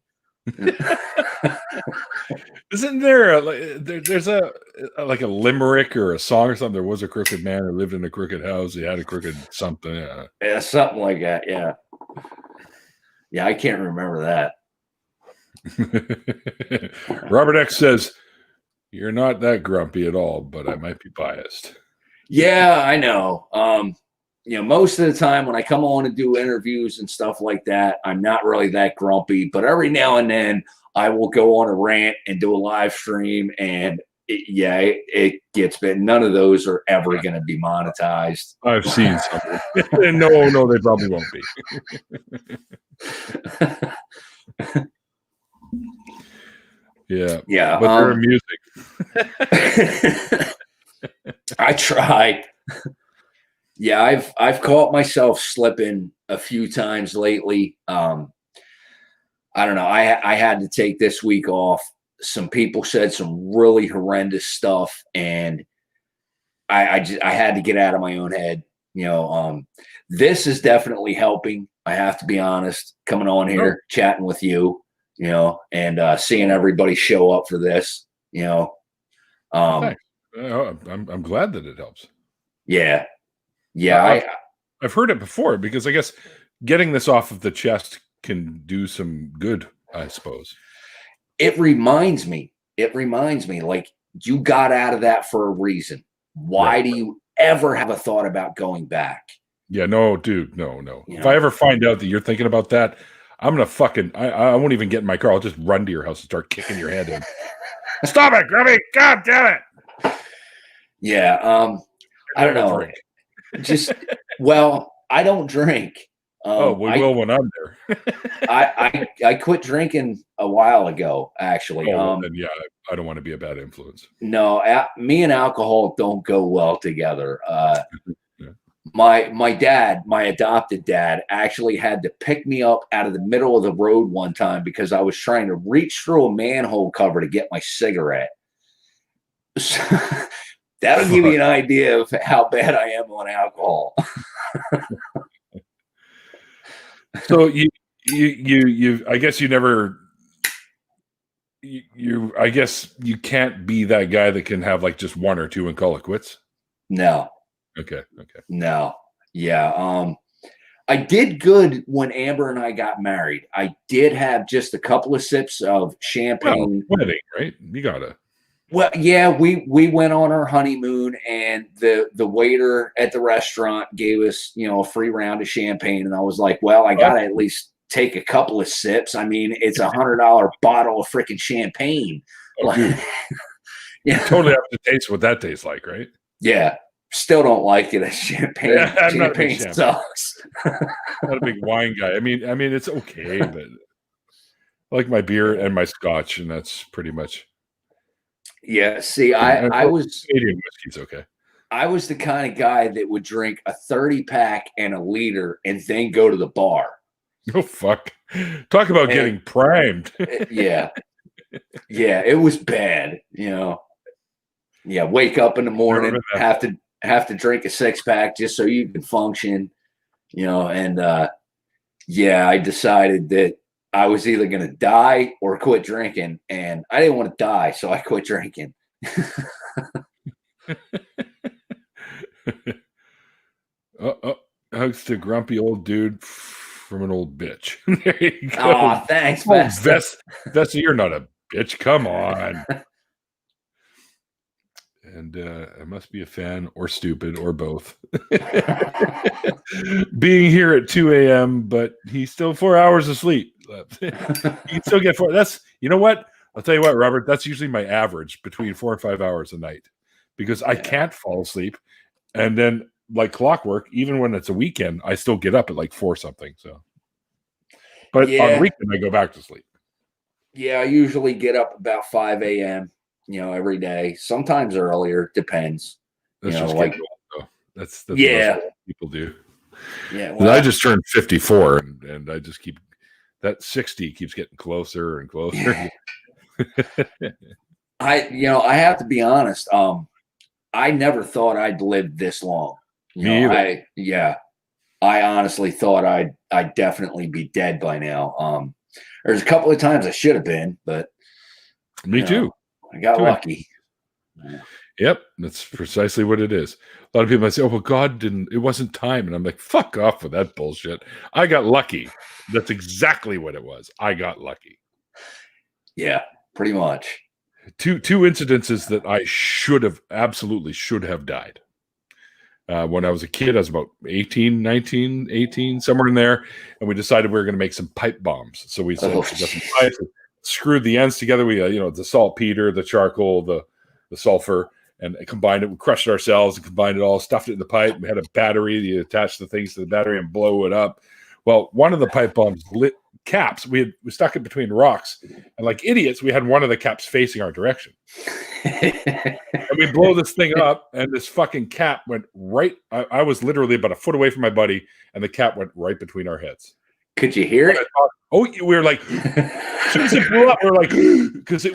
Isn't there there's a limerick or a song or something? There was a crooked man who lived in a crooked house. He had a crooked something. Yeah, something like that. Yeah. Yeah, I can't remember that. Robert X says, "You're not that grumpy at all, but I might be biased." Yeah, I know. Most of the time when I come on and do interviews and stuff like that, I'm not really that grumpy, but every now and then I will go on a rant and do a live stream, and it gets bit. None of those are ever going to be monetized. I've seen something. No, they probably won't be. Yeah. But they're music. I tried. Yeah, I've caught myself slipping a few times lately. I don't know. I had to take this week off. Some people said some really horrendous stuff, and I had to get out of my own head. This is definitely helping. I have to be honest. Coming on here, chatting with you, and seeing everybody show up for this. I'm glad that it helps. Yeah. I've heard it before, because I guess getting this off of the chest can do some good, I suppose. It reminds me, like, you got out of that for a reason. Why do you ever have a thought about going back? Yeah, no, dude, no. If I ever find out that you're thinking about that, I'm going to I won't even get in my car. I'll just run to your house and start kicking your head in. Stop it, Grubby! God damn it! Yeah, I don't know. I don't drink. We will when I'm there. I quit drinking a while ago, actually. Then, I don't want to be a bad influence. No, me and alcohol don't go well together. My dad, my adopted dad, actually had to pick me up out of the middle of the road one time because I was trying to reach through a manhole cover to get my cigarette. So, that'll give you an idea of how bad I am on alcohol. So you I guess you never I guess you can't be that guy that can have like just one or two and call it quits. No. Okay. No. Yeah. I did good when Amber and I got married. I did have just a couple of sips of champagne. Well, wedding, right? You gotta. Well, yeah, we went on our honeymoon, and the waiter at the restaurant gave us, a free round of champagne, and I was like, well, I gotta at least take a couple of sips. I mean, it's $100 bottle of freaking champagne. Oh, dude. Yeah, totally have to taste what that tastes like, right? Yeah. Still don't like it. Champagne. Yeah, I'm not a big Champagne champagne. sucks. Not a big wine guy. I mean, it's okay, but I like my beer and my scotch, and that's pretty much. Yeah. See, I was Canadian whiskey's okay. I was the kind of guy that would drink a 30-pack and a liter and then go to the bar. Oh, fuck. Talk about getting primed. Yeah. Yeah, it was bad, Yeah, wake up in the morning, have to drink a 6-pack just so you can function, and I decided that I was either going to die or quit drinking, and I didn't want to die, so I quit drinking. Hugs to grumpy old dude from an old bitch. There you go. Oh, thanks, Vesta, you're not a bitch. Come on. And I must be a fan or stupid or both. Being here at 2 a.m., but he's still 4 hours of sleep. You can still get 4. You know what? I'll tell you what, Robert, that's usually my average, between 4 and 5 hours a night, because I can't fall asleep. And then, like clockwork, even when it's a weekend, I still get up at like 4 something. So, but on the weekend, I go back to sleep. Yeah, I usually get up about 5 a.m. Every day. Sometimes earlier, depends. That's just like that's what people do. Yeah, I just turned 54, and I just keep that 60 keeps getting closer and closer. I have to be honest. I never thought I'd live this long. Me either. I honestly thought I'd definitely be dead by now. There's a couple of times I should have been, but me too. I got lucky. Yep, that's precisely what it is. A lot of people might say, "Oh, well, God didn't. It wasn't time," and I'm like, "Fuck off with that bullshit." I got lucky. That's exactly what it was. I got lucky. Yeah, pretty much. Two incidences that I absolutely should have died. When I was a kid, I was about 18, 19, 18, somewhere in there, and we decided we were going to make some pipe bombs. So we said, we got some pipes, screwed the ends together. We, the saltpeter, the charcoal, the sulfur, and combined it. We crushed it ourselves and combined it all, stuffed it in the pipe. We had a battery. You attach the things to the battery and blow it up. Well, one of the pipe bombs lit caps. We stuck it between rocks, and like idiots, we had one of the caps facing our direction. And we blow this thing up, and this fucking cap went right. I was literally about a foot away from my buddy, and the cap went right between our heads. Could you hear it? We were like, as soon as it blew up, we were like, because it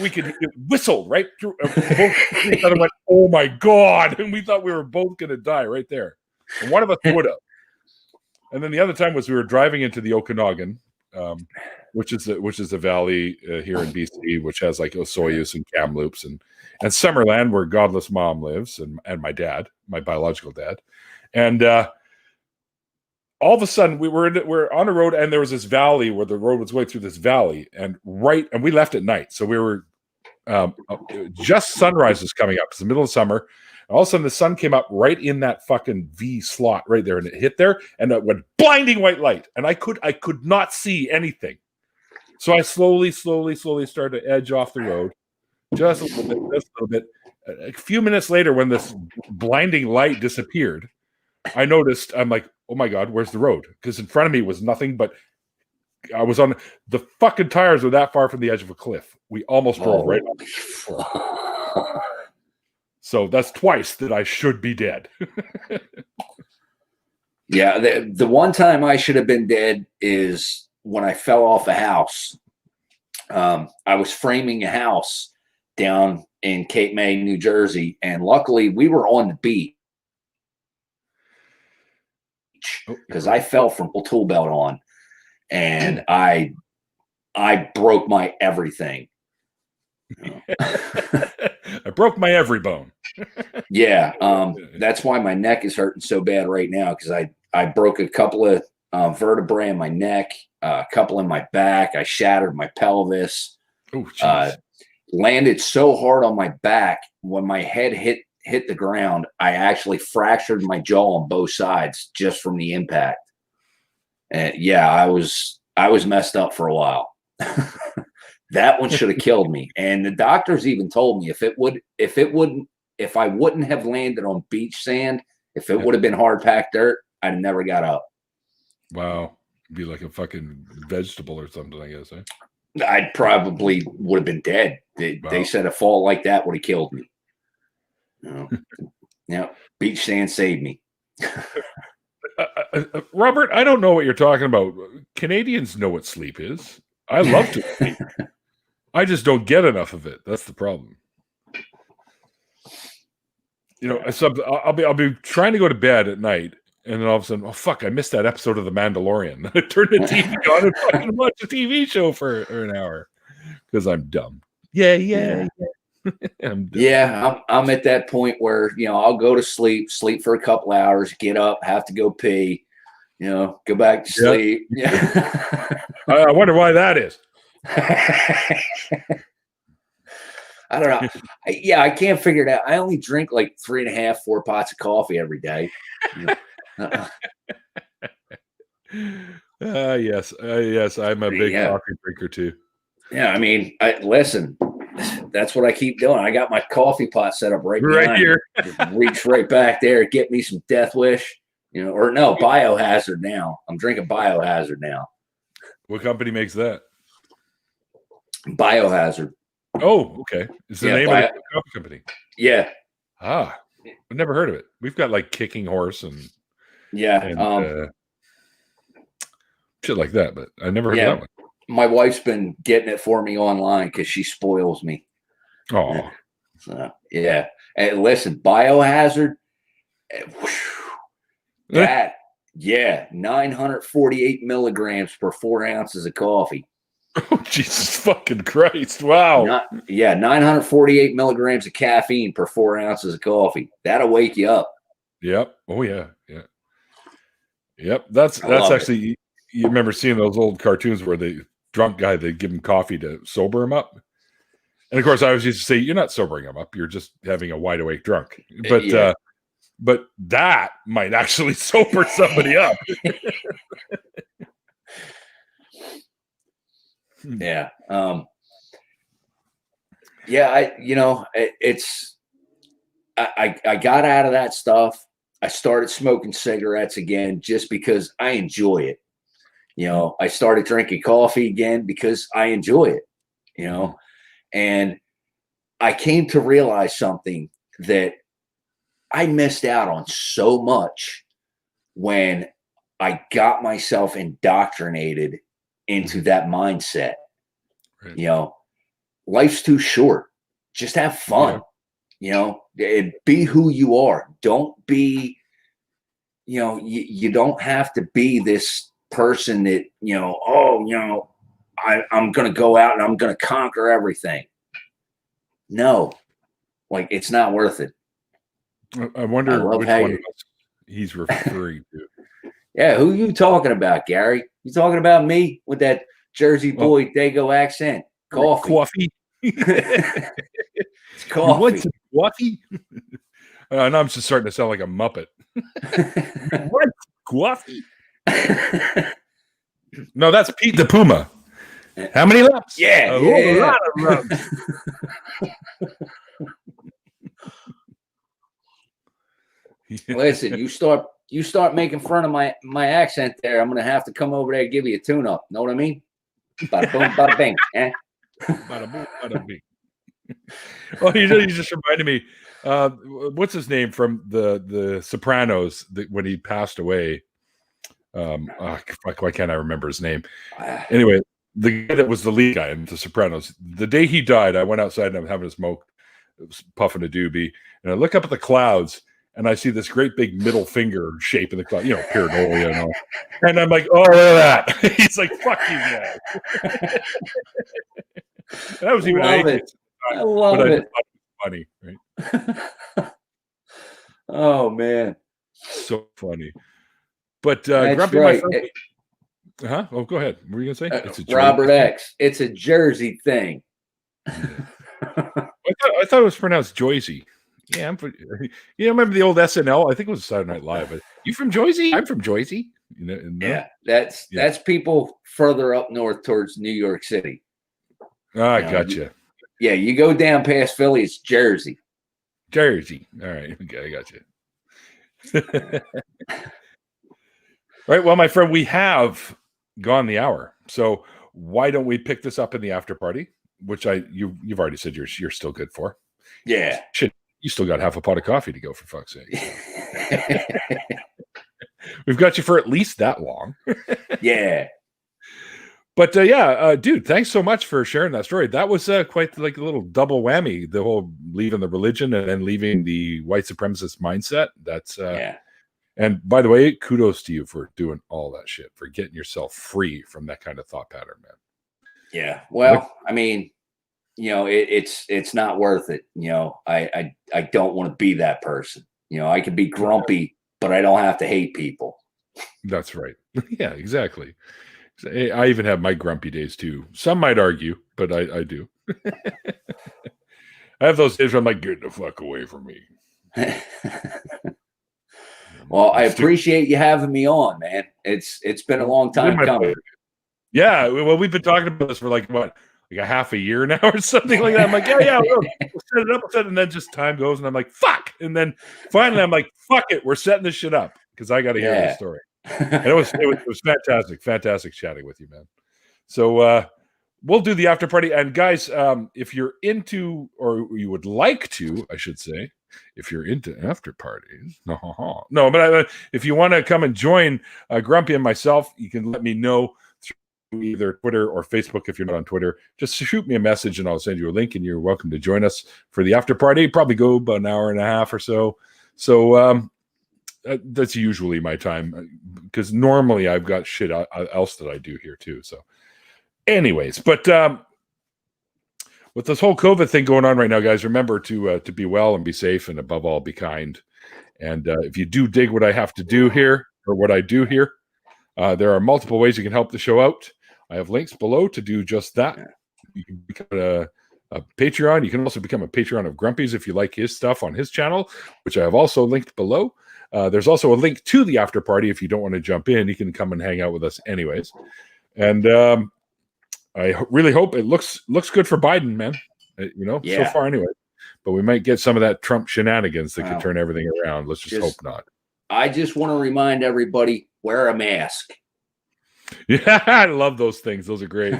whistled right through. Both went, oh my God. And we thought we were both going to die right there. And one of us would have. And then the other time was we were driving into the Okanagan, which is a valley here in BC, which has like Osoyoos and Kamloops and Summerland, where Godless Mom lives, and my dad, my biological dad. And all of a sudden we're on a road, and there was this valley where the road was going through this valley, and we left at night. So we were just sunrise was coming up. It's the middle of summer. And all of a sudden the sun came up right in that fucking V slot right there, and it hit there, and it went blinding white light, and I could not see anything. So I slowly started to edge off the road, just a little bit. A few minutes later, when this blinding light disappeared, I noticed, I'm like, oh my God, where's the road? Because in front of me was nothing but, I was on, the fucking tires were that far from the edge of a cliff. We almost drove right off. So that's twice that I should be dead. Yeah, the one time I should have been dead is when I fell off a house. I was framing a house down in Cape May, New Jersey, and luckily we were on the beach because I fell from tool belt on, and I broke my everything. I broke my every bone. Yeah, that's why my neck is hurting so bad right now, because I broke a couple of vertebrae in my neck, a couple in my back. I shattered my pelvis. Oh, landed so hard on my back, when my head hit the ground, I actually fractured my jaw on both sides just from the impact. And yeah, I was I was messed up for a while. That one should have killed me. And the doctors even told me if I wouldn't have landed on beach sand, if it would have been hard packed dirt, I'd never got up. Wow. Be like a fucking vegetable or something, I guess. Eh? I probably would have been dead. They said a fall like that would have killed me. Yeah, beach sand saved me. Robert, I don't know what you're talking about. Canadians know what sleep is. I love to sleep. I just don't get enough of it. That's the problem. You know, I'll be trying to go to bed at night, and then all of a sudden, oh fuck, I missed that episode of The Mandalorian. I turned the TV on and fucking watched a TV show for an hour because I'm dumb. Yeah. I'm at that point where, you know, I'll go to sleep for a couple hours, get up, have to go pee, you know, go back to sleep. Yeah. I wonder why that is. I don't know. I can't figure it out. I only drink like 3.5, 4 pots of coffee every day. Yes, I'm a big coffee drinker too. Yeah, I mean, listen. That's what I keep doing. I got my coffee pot set up right here. Just reach right back there, get me some Death Wish, you know, or no, Biohazard now. I'm drinking Biohazard now. What company makes that? Biohazard. Oh, okay. It's the name of the coffee company. Yeah. I've never heard of it. We've got like Kicking Horse and shit like that, but I never heard of that one. My wife's been getting it for me online because she spoils me. Oh, so, yeah. And listen, Biohazard. That 948 milligrams per 4 ounces of coffee. Oh, Jesus fucking Christ! Wow. 948 milligrams of caffeine per 4 ounces of coffee. That'll wake you up. Yep. Oh yeah. Yep. That's actually. You remember seeing those old cartoons where the drunk guy, they give him coffee to sober him up, and of course I always used to say, you're not sobering him up, you're just having a wide awake drunk. But that might actually sober somebody up. Yeah. I got out of that stuff. I started smoking cigarettes again just because I enjoy it. You know, I started drinking coffee again because I enjoy it, you know, and I came to realize something, that I missed out on so much when I got myself indoctrinated into that mindset. Right. You know, life's too short. Just have fun. You know, be who you are. Don't be, you know, you don't have to be this person that, you know, I'm going to go out and I'm going to conquer everything. No, like, it's not worth it. I wonder which one of us he's referring to. Yeah, who you talking about, Gary? You talking about me with that Jersey boy Dago accent? Coffee. It's coffee. You want some coffee? And I'm just starting to sound like a Muppet. What? Coffee? No, that's Pete the Puma. How many laps? Yeah, a lot of laps. Listen, you start making fun of my accent there, I'm gonna have to come over there and give you a tune-up. Know what I mean? Bada boom, bada bing. Bada boom, bada bing. Well, you just reminded me. What's his name from the Sopranos? When he passed away. Why can't I remember his name? Anyway, the guy that was the lead guy in the Sopranos. The day he died, I went outside and I'm having a smoke, puffing a doobie, and I look up at the clouds. And I see this great big middle finger shape in the cloud, you know, pareidolia and all. And I'm like, oh, look at that. He's like, fuck you guys. That was even atheist. I love it. Funny, right? Oh, man. So funny. But Grumpy, right. My friend. Oh, go ahead. What were you going to say? It's a Robert X. It's a Jersey thing. I thought it was pronounced Joycey. Yeah, you remember the old SNL? I think it was Saturday Night Live. But You from Jersey? I'm from Jersey. No? Yeah, that's people further up north towards New York City. I gotcha. Yeah, you go down past Philly, it's Jersey. Jersey. All right. Okay, I got you. All right. Well, my friend, we have gone the hour. So why don't we pick this up in the after party, which you've already said you're still good for. Yeah. Shit, you still got half a pot of coffee to go, for fuck's sake. We've got you for at least that long. Yeah. But dude, thanks so much for sharing that story. That was quite like a little double whammy, the whole leaving the religion and then leaving the white supremacist mindset. That's yeah. And by the way, kudos to you for doing all that shit, for getting yourself free from that kind of thought pattern, man. Yeah. Well, I mean, it's not worth it. I don't want to be that person. I could be grumpy, but I don't have to hate people. That's right. Yeah, exactly. I even have my grumpy days too. Some might argue, but I do. I have those days where I'm like, get the fuck away from me. Well, I appreciate you having me on, man. It's been a long time coming. Yeah, well, we've been talking about this for like a half a year now or something like that. I'm like, yeah, we'll set it up, and then just time goes, and I'm like, fuck, and then finally I'm like, fuck it, we're setting this shit up because I got to hear the story. And it was fantastic chatting with you, man. So we'll do the after party, and guys, if you're into, or you would like to, I should say, if you're into after parties, but if you want to come and join Grumpy and myself, you can let me know through either Twitter or Facebook. If you're not on Twitter, just shoot me a message and I'll send you a link, and you're welcome to join us for the after party. Probably go about an hour and a half or so. So that's usually my time, because normally I've got shit else that I do here too. So anyways, but with this whole COVID thing going on right now, guys, remember to be well and be safe, and above all, be kind. And if you do dig what I have to do here, or what I do here, there are multiple ways you can help the show out. I have links below to do just that. You can become a Patreon. You can also become a Patreon of Grumpy's if you like his stuff on his channel, which I have also linked below. There's also a link to the after party. If you don't want to jump in, you can come and hang out with us anyways. And I really hope it looks good for Biden, man. So far anyway. But we might get some of that Trump shenanigans that could turn everything around. Let's just hope not. I just want to remind everybody, wear a mask. Yeah, I love those things. Those are great.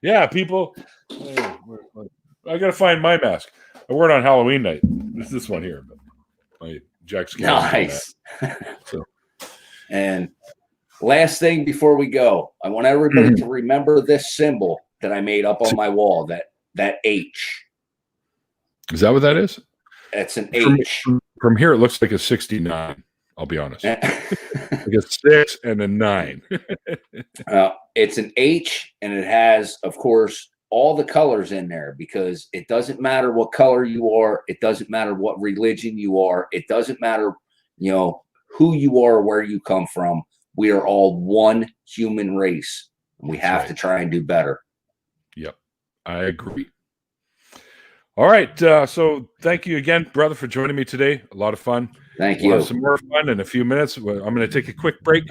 Yeah, people. I got to find my mask. I wore it on Halloween night. It's this one here. My Jack Skellington. Nice. So. And last thing before we go, I want everybody to remember this symbol that I made up on my wall, that H. Is that what that is? It's an H. From here, it looks like a 69. I'll be honest. Like a 6 and a 9. It's an H, and it has, of course, all the colors in there, because it doesn't matter what color you are. It doesn't matter what religion you are. It doesn't matter, who you are, where you come from. We are all one human race, and we have to try and do better. Yep, I agree. All right, so thank you again, brother, for joining me today. A lot of fun. Thank you. We'll have some more fun in a few minutes. I'm going to take a quick break,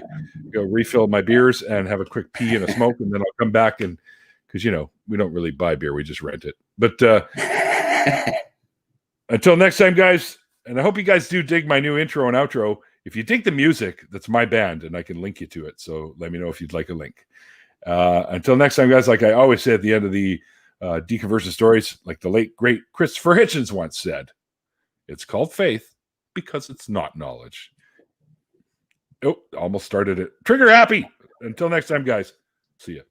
go refill my beers, and have a quick pee and a smoke, and then I'll come back, and because we don't really buy beer, we just rent it. But until next time, guys, and I hope you guys do dig my new intro and outro. If you dig the music, that's my band, and I can link you to it. So let me know if you'd like a link. Until next time, guys, like I always say at the end of the Deconversion stories, like the late, great Christopher Hitchens once said, it's called faith because it's not knowledge. Oh, almost started it. Trigger happy. Until next time, guys. See ya.